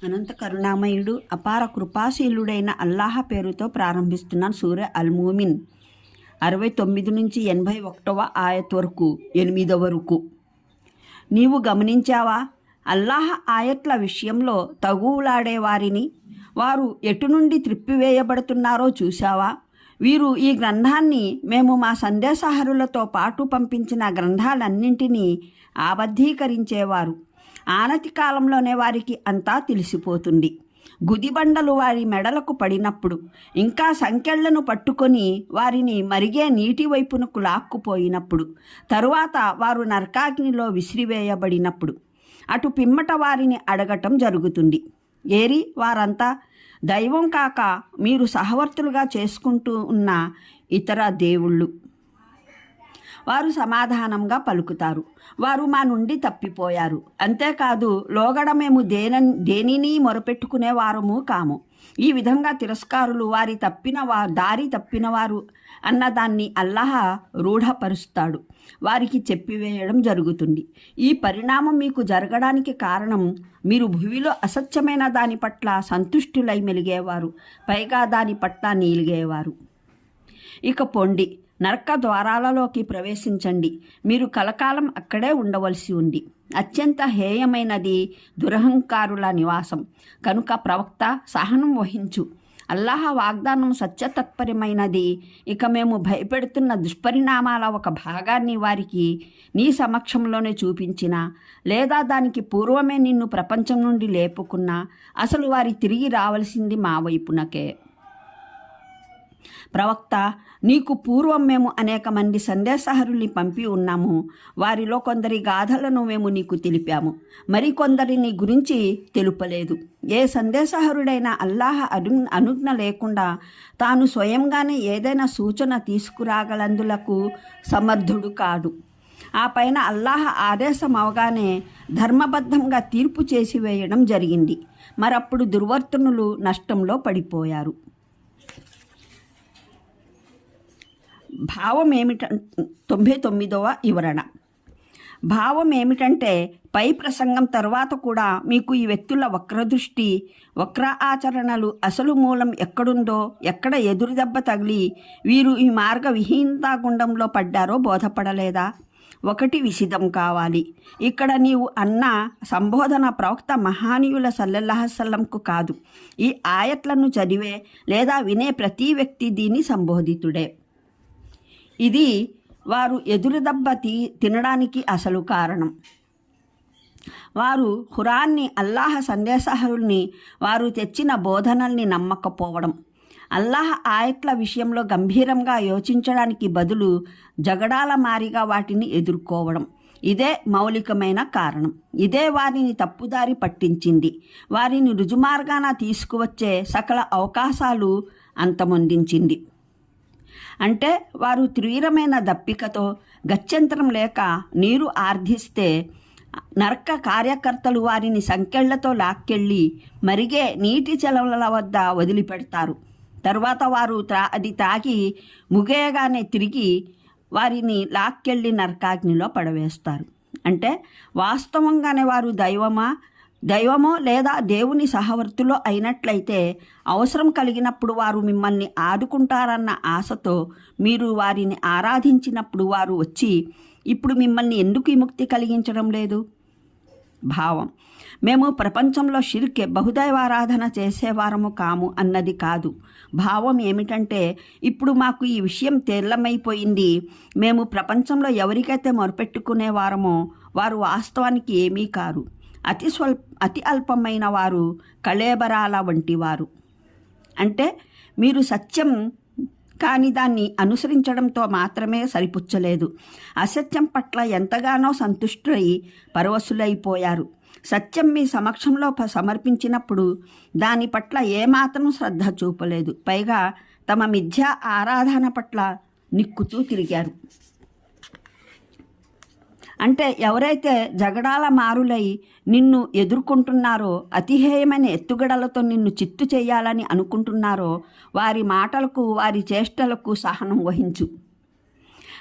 అనంత కరుణామయుడు అపార కృపాశీలుడైన అల్లాహ పేరుతో ప్రారంభిస్తున్నాను. సూర అల్-మూమిన్ 69 నుంచి 81వ ఆయత్ వరకు 8వ రుకు. నీవు గమనించావా? అల్లాహ ఆయత్ల విషయంలో తగువులాడే వారిని వారు ఎటు నుండి త్రిప్పివేయబడుతున్నారో చూశావా? వీరు ఈ గ్రంథాన్ని మేము మా సందేశహరులతో పాటు పంపించిన గ్రంథాలన్నింటినీ ఆబద్ధీకరించేవారు. ఆనతి కాలంలోనే వారికి అంతా తెలిసిపోతుంది. గుదిబండలు వారి మెడలకు పడినప్పుడు, ఇంకా సంకెళ్లను పట్టుకొని వారిని మరిగే నీటి వైపునకు లాక్కుపోయినప్పుడు, తరువాత వారు నరకాగ్నిలో విసిరివేయబడినప్పుడు, అటు పిమ్మట వారిని అడగటం జరుగుతుంది. ఏరి వారంతా దైవం కాక మీరు సహవర్తులుగా చేసుకుంటూ ఉన్న ఇతర దేవుళ్ళు. వారు సమాధానంగా పలుకుతారు, వారు మా నుండి తప్పిపోయారు. అంతేకాదు లోగడ మేము దేనిని మొరపెట్టుకునే వారము కాము. ఈ విధంగా తిరస్కారులు వారి దారి తప్పినవారు అన్నదాన్ని అల్లాహ రూఢపరుస్తాడు, వారికి చెప్పివేయడం జరుగుతుంది. ఈ పరిణామం మీకు జరగడానికి కారణం మీరు భూమిలో అసత్యమైన దాని పట్ల సంతుష్టులై మెలిగేవారు, పైగా దాని పట్ల నీలిగేవారు. ఇక పొండి, నరక ద్వారాలలోకి ప్రవేశించండి. మీరు కలకాలం అక్కడే ఉండవలసి ఉంది. అత్యంత హేయమైనది దురహంకారుల నివాసం. కనుక ప్రవక్త సహనం వహించు. అల్లాహ వాగ్దానం సత్యతత్పరమైనది. ఇక మేము భయపెడుతున్న దుష్పరిణామాల ఒక భాగాన్ని వారికి నీ సమక్షంలోనే చూపించినా, లేదా దానికి పూర్వమే నిన్ను ప్రపంచం నుండి లేపుకున్నా, అసలు వారి తిరిగి రావలసింది మా వైపునకే. ప్రవక్త, నీకు పూర్వం మేము అనేక మంది సందేశహరుల్ని పంపి ఉన్నాము. వారిలో కొందరి గాథలను మేము నీకు తెలిపాము, మరికొందరిని గురించి తెలుపలేదు. ఏ సందేశహరుడైనా అల్లాహ అనుజ్ఞ లేకుండా తాను స్వయంగానే ఏదైనా సూచన తీసుకురాగలందులకు సమర్థుడు కాడు. ఆ పైన అల్లాహ ఆదేశం అవగానే ధర్మబద్ధంగా తీర్పు చేసి వేయడం జరిగింది. మరప్పుడు దుర్వర్తనులు నష్టంలో పడిపోయారు. భావం 99వ వివరణ. భావం ఏమిటంటే, పై ప్రసంగం తరువాత కూడా మీకు ఈ వ్యక్తుల వక్రదృష్టి, వక్ర ఆచరణలు అసలు మూలం ఎక్కడుందో, ఎక్కడ ఎదురు దెబ్బ తగిలి వీరు ఈ మార్గ విహీనతా గుండంలో పడ్డారో బోధపడలేదా? ఒకటి విసిదం కావాలి. ఇక్కడ నీవు అన్న సంబోధన ప్రవక్త మహానీయుల సల్లల్లాహు అలైహి వసల్లంకు కాదు. ఈ ఆయత్లను చదివే లేదా వినే ప్రతి వ్యక్తి దీని సంబోధితుడే. ఇది వారు ఎదురుదెబ్బ తినడానికి అసలు కారణం. వారు ఖురాన్ని, అల్లాహ సందేశహరుల్ని, వారు తెచ్చిన బోధనల్ని నమ్మకపోవడం, అల్లాహ ఆయత్ల విషయంలో గంభీరంగా యోచించడానికి బదులు జగడాల మారిగా వాటిని ఎదుర్కోవడం, ఇదే మౌలికమైన కారణం. ఇదే వారిని తప్పుదారి పట్టించింది. వారిని రుజుమార్గాన తీసుకువచ్చే సకల అవకాశాలు అంతమొందించింది. అంటే వారు తీవ్రమైన దప్పికతో గత్యంతరం లేక నీరు ఆర్ధిస్తే నరక కార్యకర్తలు వారిని సంకెళ్లతో లాక్కెళ్ళి మరిగే నీటి చెలవల వద్ద వదిలిపెడతారు. తరువాత వారు అది తాగి ముగియగానే తిరిగి వారిని లాక్కెళ్ళి నరకాగ్నిలో పడవేస్తారు. అంటే వాస్తవంగానే వారు దైవమో లేదా దేవుని సహవర్తులో అయినట్లయితే అవసరం కలిగినప్పుడు వారు మిమ్మల్ని ఆదుకుంటారన్న ఆశతో మీరు వారిని ఆరాధించినప్పుడు వారు వచ్చి ఇప్పుడు మిమ్మల్ని ఎందుకు విముక్తి కలిగించడం లేదు? భావం, మేము ప్రపంచంలో షిర్క్, బహుదైవారాధన చేసేవారము కాము అన్నది కాదు. భావం ఏమిటంటే, ఇప్పుడు మాకు ఈ విషయం తేలమైపోయింది. మేము ప్రపంచంలో ఎవరికైతే మొరపెట్టుకునేవారమో వారు వాస్తవానికి ఏమీ కారు. అతి అల్పమైన వారు, కళేబరాల వంటివారు. అంటే మీరు సత్యం కాని దాన్ని అనుసరించడంతో మాత్రమే సరిపుచ్చలేదు, అసత్యం పట్ల ఎంతగానో సంతుష్టులై పరవశులైపోయారు. సత్యం మీ సమక్షంలో సమర్పించినప్పుడు దాని పట్ల ఏమాత్రం శ్రద్ధ చూపలేదు, పైగా తమ మిథ్యా ఆరాధన పట్ల నిక్కుతూ తిరిగారు. అంటే ఎవరైతే జగడాల మారులై నిన్ను ఎదుర్కొంటున్నారో, అతిహేయమైన ఎత్తుగడలతో నిన్ను చిత్తు చేయాలని అనుకుంటున్నారో వారి మాటలకు, వారి చేష్టలకు సహనం వహించు.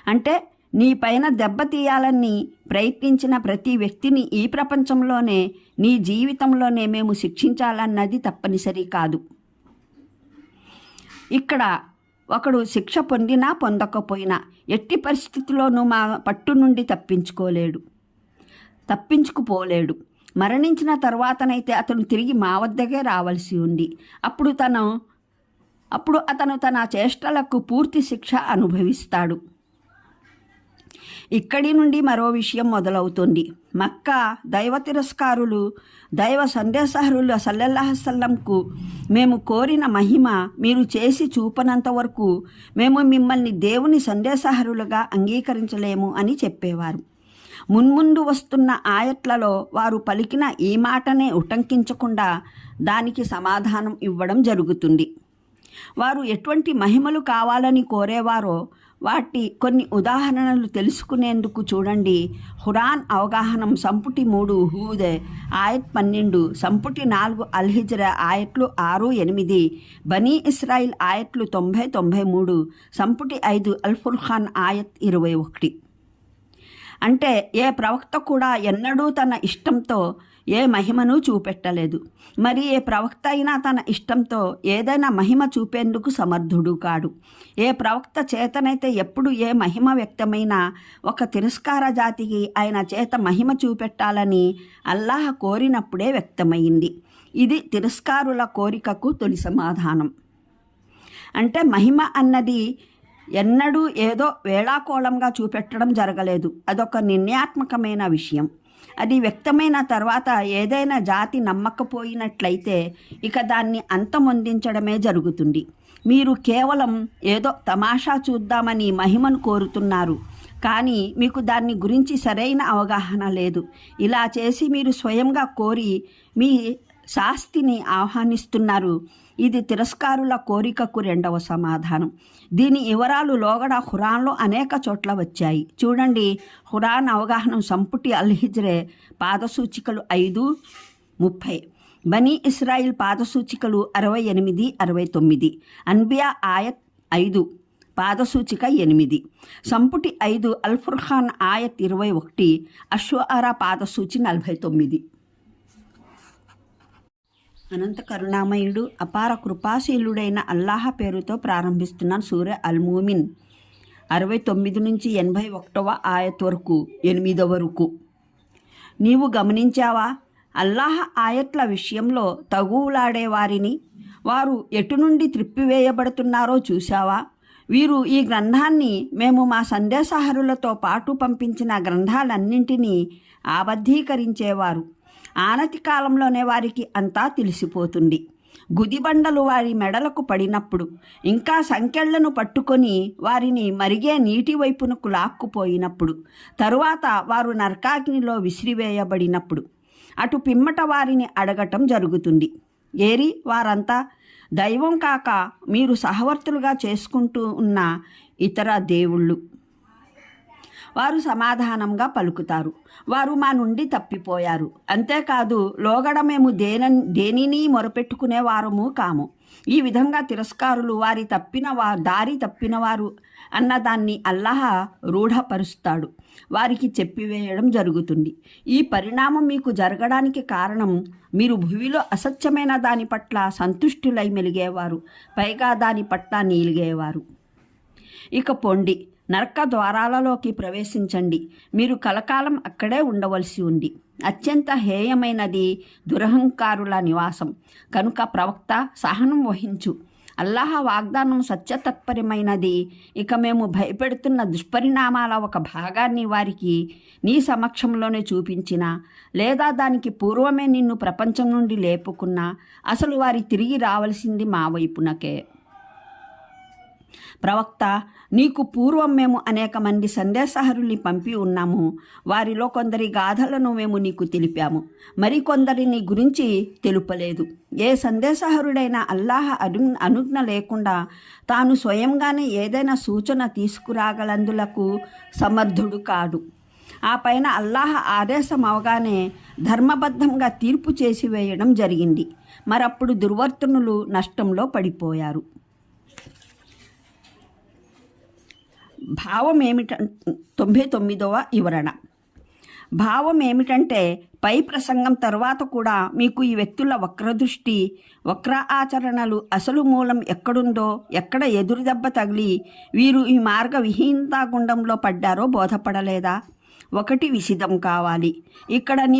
అంటే నీ పైన దెబ్బతీయాలని ప్రయత్నించిన ప్రతి వ్యక్తిని ఈ ప్రపంచంలోనే, నీ జీవితంలోనే మేము శిక్షించాలన్నది తప్పనిసరి కాదు. ఇక్కడ ఒకడు శిక్ష పొందినా పొందకపోయినా ఎట్టి పరిస్థితుల్లోనూ మా పట్టు నుండి తప్పించుకుపోలేడు. మరణించిన తర్వాతనైతే అతను తిరిగి మా వద్దకే రావాల్సి ఉంది. అప్పుడు అతను తన చేష్టలకు పూర్తి శిక్ష అనుభవిస్తాడు. ఇక్కడి నుండి మరో విషయం మొదలవుతుంది. మక్కా దైవ తిరస్కారులు, దైవ సందేశహరులు సల్లల్లాహు అలైహి వసల్లంకు మేము కోరిన మహిమ మీరు చేసి చూపనంత వరకు మేము మిమ్మల్ని దేవుని సందేశహరులుగా అంగీకరించలేము అని చెప్పేవారు. మున్ముందు వస్తున్న ఆయట్లలో వారు పలికిన ఈ మాటనే ఉటంకించకుండా దానికి సమాధానం ఇవ్వడం జరుగుతుంది. వారు ఎటువంటి మహిమలు కావాలని కోరేవారో వాటి కొన్ని ఉదాహరణలు తెలుసుకునేందుకు చూడండి. ఖురాన్ అవగాహనం సంపుటి 3 హూద్ ఆయత్ 12, సంపుటి 4 అల్-హిజ్ర్ ఆయట్లు 6, 8, బనీ ఇస్రాయిల్ ఆయట్లు 90, 93, సంపుటి 5 అల్-ఫుర్ఖాన్ ఆయత్ 21. అంటే ఏ ప్రవక్త కూడా ఎన్నడూ తన ఇష్టంతో ఏ మహిమను చూపెట్టలేదు. మరి ఏ ప్రవక్త అయినా తన ఇష్టంతో ఏదైనా మహిమ చూపేందుకు సమర్థుడు కాడు. ఏ ప్రవక్త చేతనైతే ఎప్పుడు ఏ మహిమ వ్యక్తమైనా ఒక తిరస్కార జాతికి ఆయన చేత మహిమ చూపెట్టాలని అల్లాహ్ కోరినప్పుడే వ్యక్తమైంది. ఇది తిరస్కారుల కోరికకు తొలి సమాధానం. అంటే మహిమ అన్నది ఎన్నడూ ఏదో వేళాకోళంగా చూపెట్టడం జరగలేదు. అదొక నిర్ణయాత్మకమైన విషయం. అది వ్యక్తమైన తర్వాత ఏదైనా జాతి నమ్మకపోయినట్లయితే ఇక దాన్ని అంతమొందించడమే జరుగుతుంది. మీరు కేవలం ఏదో తమాషా చూద్దామని మహిమను కోరుతున్నారు, కానీ మీకు దాన్ని గురించి సరైన అవగాహన లేదు. ఇలా చేసి మీరు స్వయంగా కోరి మీ శాస్తిని ఆహ్వానిస్తున్నారు. ఇది తిరస్కారుల కోరికకు రెండవ సమాధానం. దీని వివరాలు లోగడ ఖురాన్లో అనేక చోట్ల వచ్చాయి. చూడండి, ఖురాన్ అవగాహనం సంపుటి అల్-హిజ్ర్ పాదసూచికలు 5, 30, బనీ ఇస్రాయిల్ పాదసూచికలు 68, 69, అన్బియా ఆయత్ 5 పాదసూచిక 8, సంపుటి 5 అల్-ఫుర్ఖాన్ ఆయత్ 21, అష్షుఅరా పాదసూచి 49. అనంత కరుణామయుడు అపార కృపాశీలుడైన అల్లాహ్ పేరుతో ప్రారంభిస్తున్నాను. సూర అల్-మూమిన్ 69 నుంచి 81వ ఆయత్ వరకు 8వ వరకు. నీవు గమనించావా? అల్లాహ్ ఆయట్ల విషయంలో తగువులాడే వారిని వారు ఎటు నుండి త్రిప్పివేయబడుతున్నారో చూశావా? వీరు ఈ గ్రంథాన్ని మేము మా సందేశహరులతో పాటు పంపించిన గ్రంథాలన్నింటినీ ఆబద్ధీకరించేవారు. ఆనతి కాలంలోనే వారికి అంతా తెలిసిపోతుంది. గుదిబండలు వారి మెడలకు పడినప్పుడు, ఇంకా సంకెళ్లను పట్టుకొని వారిని మరిగే నీటి వైపునకు లాక్కుపోయినప్పుడు, తరువాత వారు నరకాగ్నిలో విసిరివేయబడినప్పుడు, అటు పిమ్మట వారిని అడగటం జరుగుతుంది. ఏరి వారంతా దైవం కాక మీరు సహవర్తులుగా చేసుకుంటూ ఉన్న ఇతర దేవుళ్ళు. వారు సమాధానంగా పలుకుతారు, వారు మా నుండి తప్పిపోయారు. అంతేకాదు లోగడ మేము దేనిని మొరపెట్టుకునే వారము కాము. ఈ విధంగా తిరస్కారులు వారి దారి తప్పినవారు అన్నదాన్ని అల్లాహ్ రూఢపరుస్తాడు, వారికి చెప్పివేయడం జరుగుతుంది. ఈ పరిణామం మీకు జరగడానికి కారణం మీరు భూమిలో అసత్యమైన దాని పట్ల సంతుష్టులై మెలిగేవారు, పైగా దాని పట్ల నీలిగేవారు. ఇక పొండి, నరక ద్వారాలలోకి ప్రవేశించండి. మీరు కలకాలం అక్కడే ఉండవలసి ఉంది. అత్యంత హేయమైనది దురహంకారుల నివాసం. కనుక ప్రవక్త సహనం వహించు. అల్లాహ్ వాగ్దానం సత్యతత్పరమైనది. ఇక మేము భయపెడుతున్న దుష్పరిణామాల ఒక భాగాన్ని వారికి నీ సమక్షంలోనే చూపించినా, లేదా దానికి పూర్వమే నిన్ను ప్రపంచం నుండి లేపుకున్నా, అసలు వారి తిరిగి రావలసింది మా వైపునకే. ప్రవక్త, నీకు పూర్వం మేము అనేక మంది సందేశహరుల్ని పంపి ఉన్నాము. వారిలో కొందరి గాథలను మేము నీకు తెలిపాము, మరికొందరిని గురించి తెలుపలేదు. ఏ సందేశహరుడైనా అల్లాహ్ అనుజ్ఞ లేకుండా తాను స్వయంగానే ఏదైనా సూచన తీసుకురాగలందులకు సమర్థుడు కాడు. ఆ పైన అల్లాహ్ ఆదేశం అవగానే ధర్మబద్ధంగా తీర్పు చేసి వేయడం జరిగింది. మరప్పుడు దుర్వర్తనులు నష్టంలో పడిపోయారు. భావం ఏమిట 99వ వివరణ. భావం ఏమిటంటే పై ప్రసంగం తర్వాత కూడా మీకు ఈ వ్యక్తుల వక్రదృష్టి, వక్ర ఆచరణలు అసలు మూలం ఎక్కడుందో, ఎక్కడ ఎదురు దెబ్బ తగిలి వీరు ఈ మార్గ విహీనతా గుండంలో పడ్డారో బోధపడలేదా? ఒకటి విసిదం కావాలి. ఇక్కడ నీ